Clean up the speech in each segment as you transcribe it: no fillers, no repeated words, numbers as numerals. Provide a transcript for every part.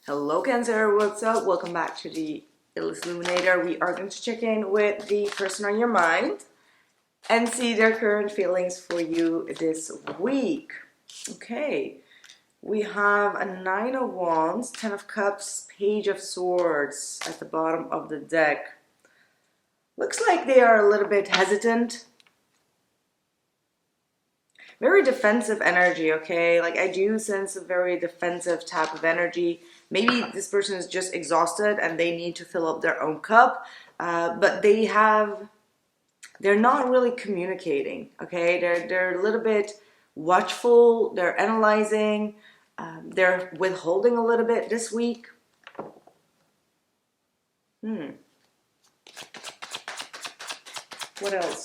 Hello Cancer, what's up? Welcome back to the Illest Illuminator. We are going to check in with the person on your mind and see their current feelings for you this week. Okay, we have a Nine of Wands, Ten of Cups, Page of Swords at the bottom of the deck. Looks like they are a little bit hesitant. Very defensive energy, okay? Like I do sense a very defensive type of energy. Maybe this person is just exhausted and they need to fill up their own cup, but they're not really communicating, okay? They're a little bit watchful, they're analyzing, they're withholding a little bit this week. What else?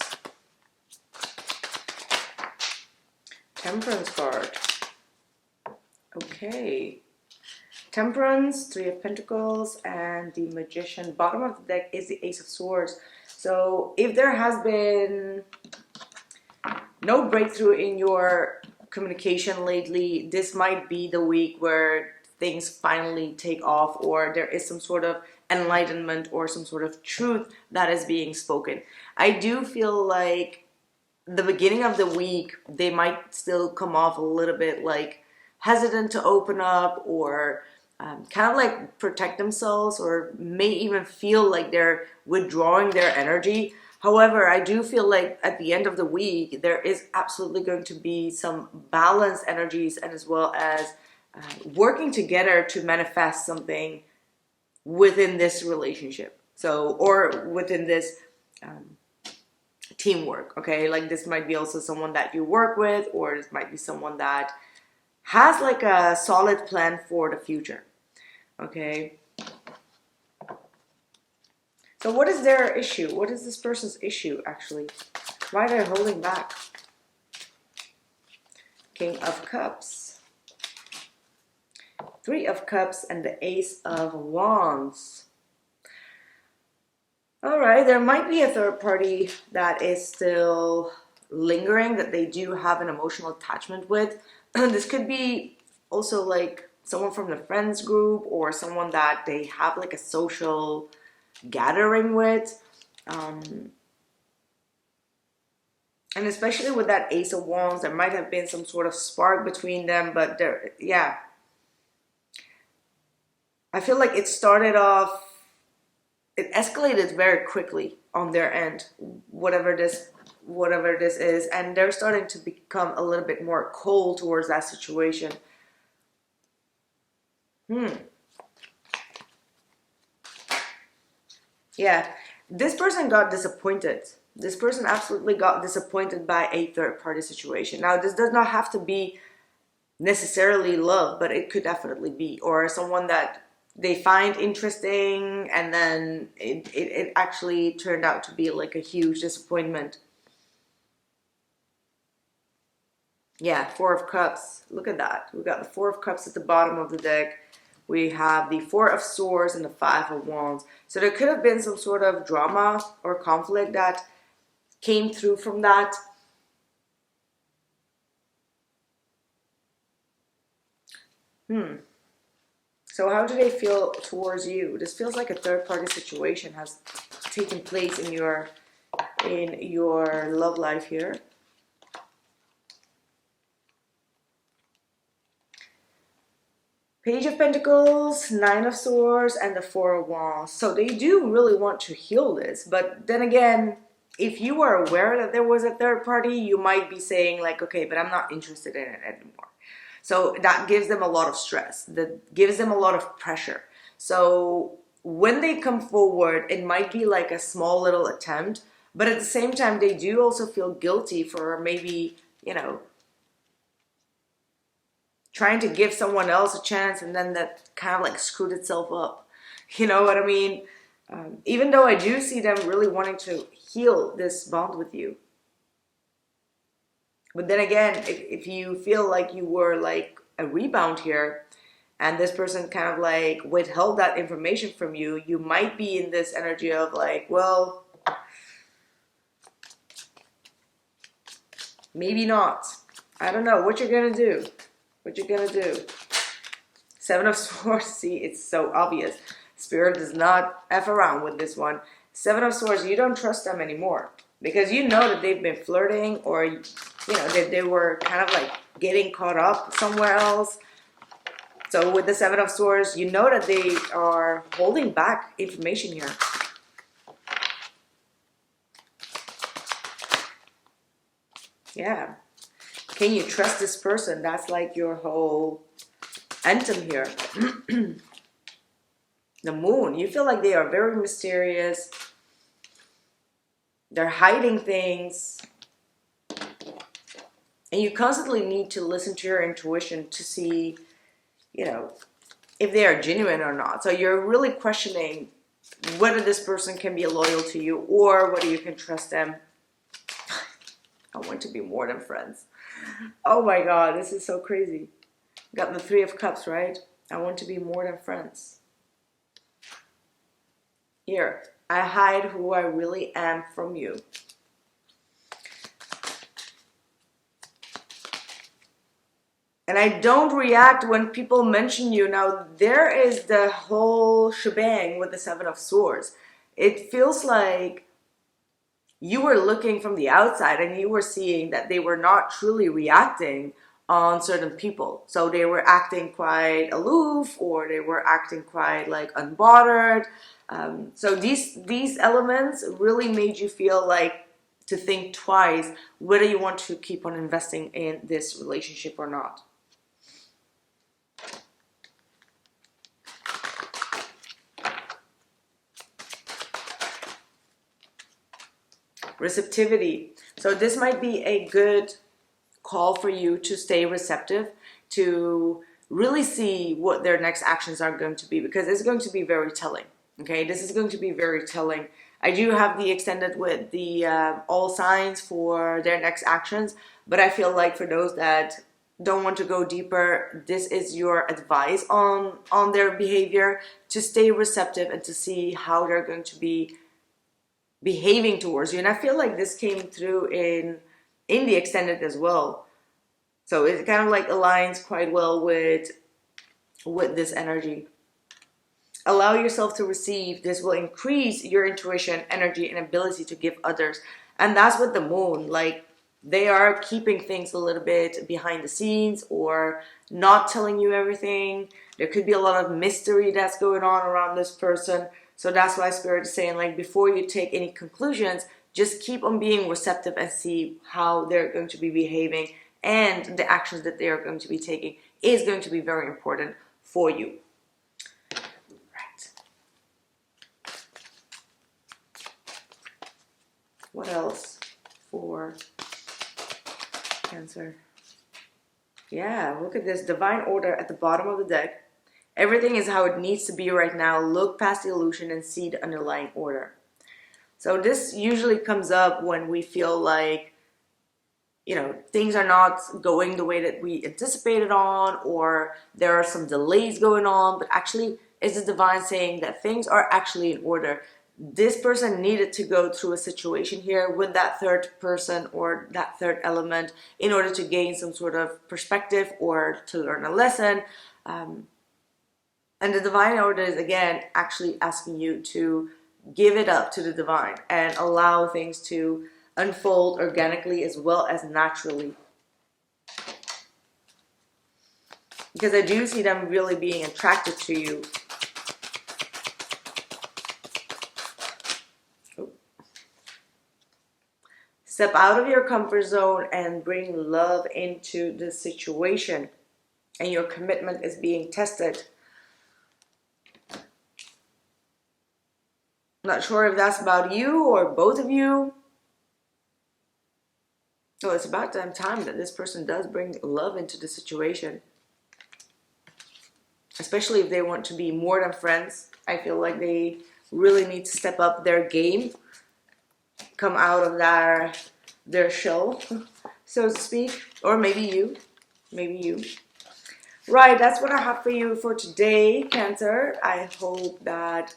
Temperance card. Okay. Temperance, Three of Pentacles, and the Magician. Bottom of the deck is the Ace of Swords. So if there has been no breakthrough in your communication lately, this might be the week where things finally take off, or there is some sort of enlightenment or some sort of truth that is being spoken. I do feel like the beginning of the week, they might still come off a little bit like hesitant to open up, or kind of like protect themselves, or may even feel like they're withdrawing their energy. However, I do feel like at the end of the week, there is absolutely going to be some balanced energies, and as well as working together to manifest something within this relationship. So, or within this teamwork, okay? Like this might be also someone that you work with, or this might be someone that has like a solid plan for the future, okay? So what is their issue? What is this person's issue actually? Why are they holding back? King of Cups, Three of Cups, and the Ace of Wands. All right, there might be a third party that is still lingering, that they do have an emotional attachment with. This could be also like someone from the friends group, or someone that they have like a social gathering with. And especially with that Ace of Wands, there might have been some sort of spark between them, but yeah. I feel like it started off, it escalated very quickly on their end, whatever this is, and they're starting to become a little bit more cold towards that situation. Yeah, this person got disappointed. This person absolutely got disappointed by a third party situation. Now, this does not have to be necessarily love, but it could definitely be, or someone that they find interesting, and then it actually turned out to be like a huge disappointment. Yeah, Four of Cups. Look at that. We got the Four of Cups at the bottom of the deck. We have the Four of Swords and the Five of Wands. So there could have been some sort of drama or conflict that came through from that. So how do they feel towards you? This feels like a third-party situation has taken place in your love life here. Page of Pentacles, Nine of Swords, and the Four of Wands. So they do really want to heal this, but then again, if you are aware that there was a third party, you might be saying like, okay, but I'm not interested in it anymore. So that gives them a lot of stress, that gives them a lot of pressure. So when they come forward, it might be like a small little attempt, but at the same time, they do also feel guilty for maybe, you know, trying to give someone else a chance, and then that kind of like screwed itself up. You know what I mean? Even though I do see them really wanting to heal this bond with you. But then again, if you feel like you were like a rebound here, and this person kind of like withheld that information from you, you might be in this energy of like, well, maybe not. I don't know what you're gonna do. What you're gonna do. Seven of Swords, see, it's so obvious. Spirit does not F around with this one. Seven of Swords, you don't trust them anymore. Because you know that they've been flirting, or, you know, they were kind of like getting caught up somewhere else. So with the Seven of Swords, you know that they are holding back information here. Yeah. Can you trust this person? That's like your whole anthem here. The Moon. You feel like they are very mysterious. They're hiding things. And you constantly need to listen to your intuition to see, you know, if they are genuine or not. So you're really questioning whether this person can be loyal to you or whether you can trust them. I want to be more than friends. Oh my God, this is so crazy. Got the Three of Cups, right? I want to be more than friends. Here, I hide who I really am from you. And I don't react when people mention you. Now, there is the whole shebang with the Seven of Swords. It feels like you were looking from the outside and you were seeing that they were not truly reacting on certain people. So they were acting quite aloof, or they were acting quite like unbothered. So these elements really made you feel like to think twice whether you want to keep on investing in this relationship or not. Receptivity. So this might be a good call for you to stay receptive, to really see what their next actions are going to be, because it's going to be very telling. Okay, this is going to be very telling. I do have the extended with the all signs for their next actions, but I feel like for those that don't want to go deeper, this is your advice on their behavior, to stay receptive and to see how they're going to be behaving towards you. And I feel like this came through in the extended as well. So it kind of like aligns quite well with this energy. Allow yourself to receive. This will increase your intuition, energy, and ability to give others. And that's with the Moon. Like, they are keeping things a little bit behind the scenes or not telling you everything. There could be a lot of mystery that's going on around this person. So that's why Spirit is saying, like, before you take any conclusions, just keep on being receptive and see how they're going to be behaving, and the actions that they are going to be taking is going to be very important for you. Right. What else for Cancer? Yeah, look at this. Divine order at the bottom of the deck. Everything is how it needs to be right now. Look past the illusion and see the underlying order. So this usually comes up when we feel like, you know, things are not going the way that we anticipated on, or there are some delays going on, but actually it's the divine saying that things are actually in order. This person needed to go through a situation here with that third person or that third element in order to gain some sort of perspective or to learn a lesson. And the divine order is, again, actually asking you to give it up to the divine and allow things to unfold organically as well as naturally. Because I do see them really being attracted to you. Step out of your comfort zone and bring love into the situation. And your commitment is being tested. Not sure if that's about you or both of you. So it's about damn time that this person does bring love into the situation. Especially if they want to be more than friends. I feel like they really need to step up their game. Come out of their shell, so to speak. Or maybe you. Maybe you. Right, that's what I have for you for today, Cancer. I hope that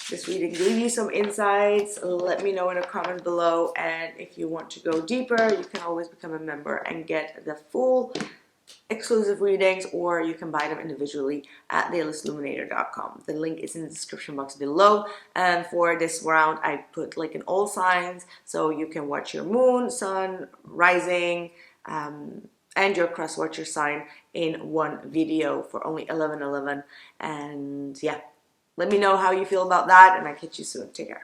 this reading gave you some insights. Let me know in a comment below. And if you want to go deeper, you can always become a member and get the full exclusive readings, or you can buy them individually at theilluminator.com. The link is in the description box below. And for this round, I put like an all signs, so you can watch your moon, sun, rising, and your cross watcher sign in one video for only $11.11. And yeah, let me know how you feel about that, and I'll catch you soon. Take care.